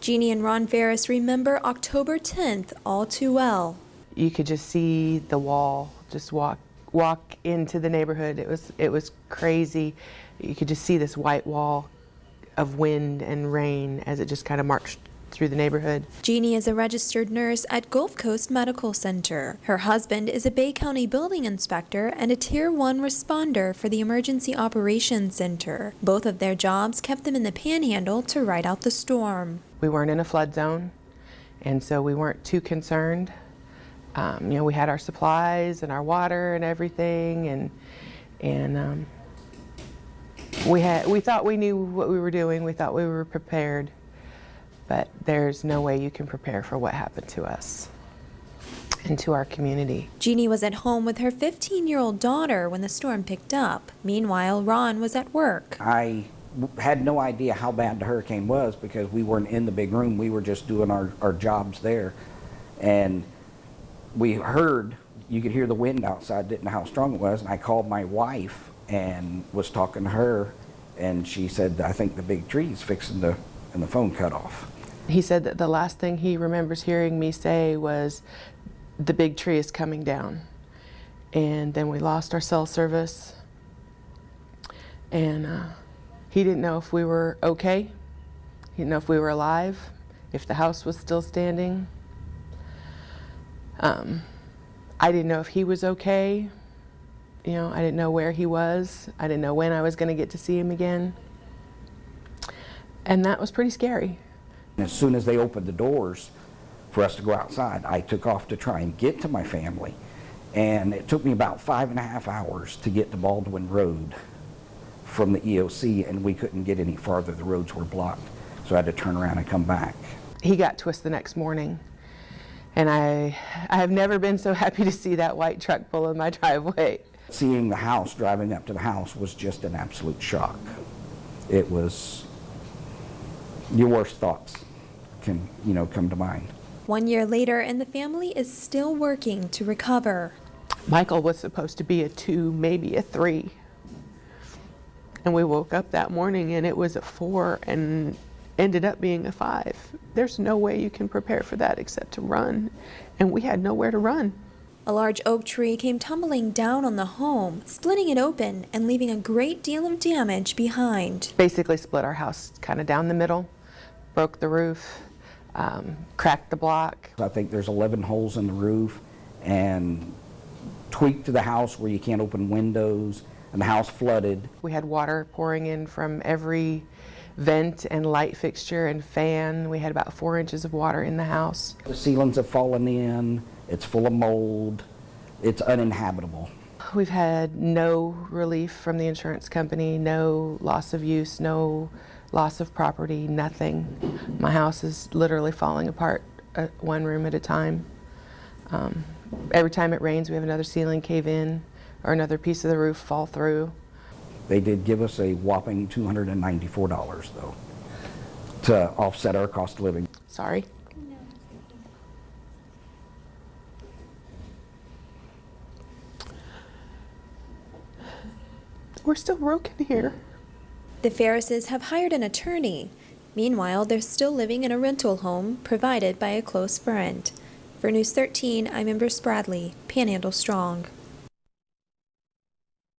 Jeannie and Ron Farris remember October 10th all too well. You could just see the wall just walk into the neighborhood. It was crazy. You could just see this white wall of wind and rain as it just kind of marched through the neighborhood. Jeannie is a registered nurse at Gulf Coast Medical Center. Her husband is a Bay County building inspector and a Tier 1 responder for the Emergency Operations Center. Both of their jobs kept them in the Panhandle to ride out the storm. We weren't in a flood zone, and so we weren't too concerned. You know, we had our supplies and our water and everything, and we thought we knew what we were doing. We thought we were prepared, but there's no way you can prepare for what happened to us and to our community. Jeannie was at home with her 15-year-old daughter when the storm picked up. Meanwhile, Ron was at work. I had no idea how bad the hurricane was because we weren't in the big room. We were just doing our jobs there. And we heard, you could hear the wind outside, didn't know how strong it was, and I called my wife and was talking to her, and she said, I think the big tree's fixing to, and the phone cut off. He said that the last thing he remembers hearing me say was, the big tree is coming down. And then we lost our cell service, and he didn't know if we were okay. He didn't know if we were alive, if the house was still standing. I didn't know if he was okay. You know, I didn't know where he was. I didn't know when I was going to get to see him again. And that was pretty scary. As soon as they opened the doors for us to go outside, I took off to try and get to my family. And it took me about 5.5 hours to get to Baldwin Road from the EOC, and we couldn't get any farther. The roads were blocked. So I had to turn around and come back. He got to us the next morning. And I have never been so happy to see that white truck pull in my driveway. Seeing the house, driving up to the house, was just an absolute shock. It was, your worst thoughts can, come to mind. 1 year later, and the family is still working to recover. Michael was supposed to be a 2, maybe a 3. And we woke up that morning and it was a 4 and ended up being a 5. There's no way you can prepare for that except to run, and we had nowhere to run. A large oak tree came tumbling down on the home, splitting it open and leaving a great deal of damage behind. Basically split our house kind of down the middle, broke the roof, cracked the block. I think there's 11 holes in the roof, and tweaked the house where you can't open windows, and the house flooded. We had water pouring in from every vent and light fixture and fan. We had about 4 inches of water in the house. The ceilings have fallen in, it's full of mold, it's uninhabitable. We've had no relief from the insurance company, no loss of use, no loss of property, nothing. My house is literally falling apart, one room at a time. Every time it rains, we have another ceiling cave in or another piece of the roof fall through. They did give us a whopping $294, though, to offset our cost of living. Sorry. We're still broken here. The Farrises have hired an attorney. Meanwhile, they're still living in a rental home provided by a close friend. For News 13, I'm Ember Spradley, Panhandle Strong.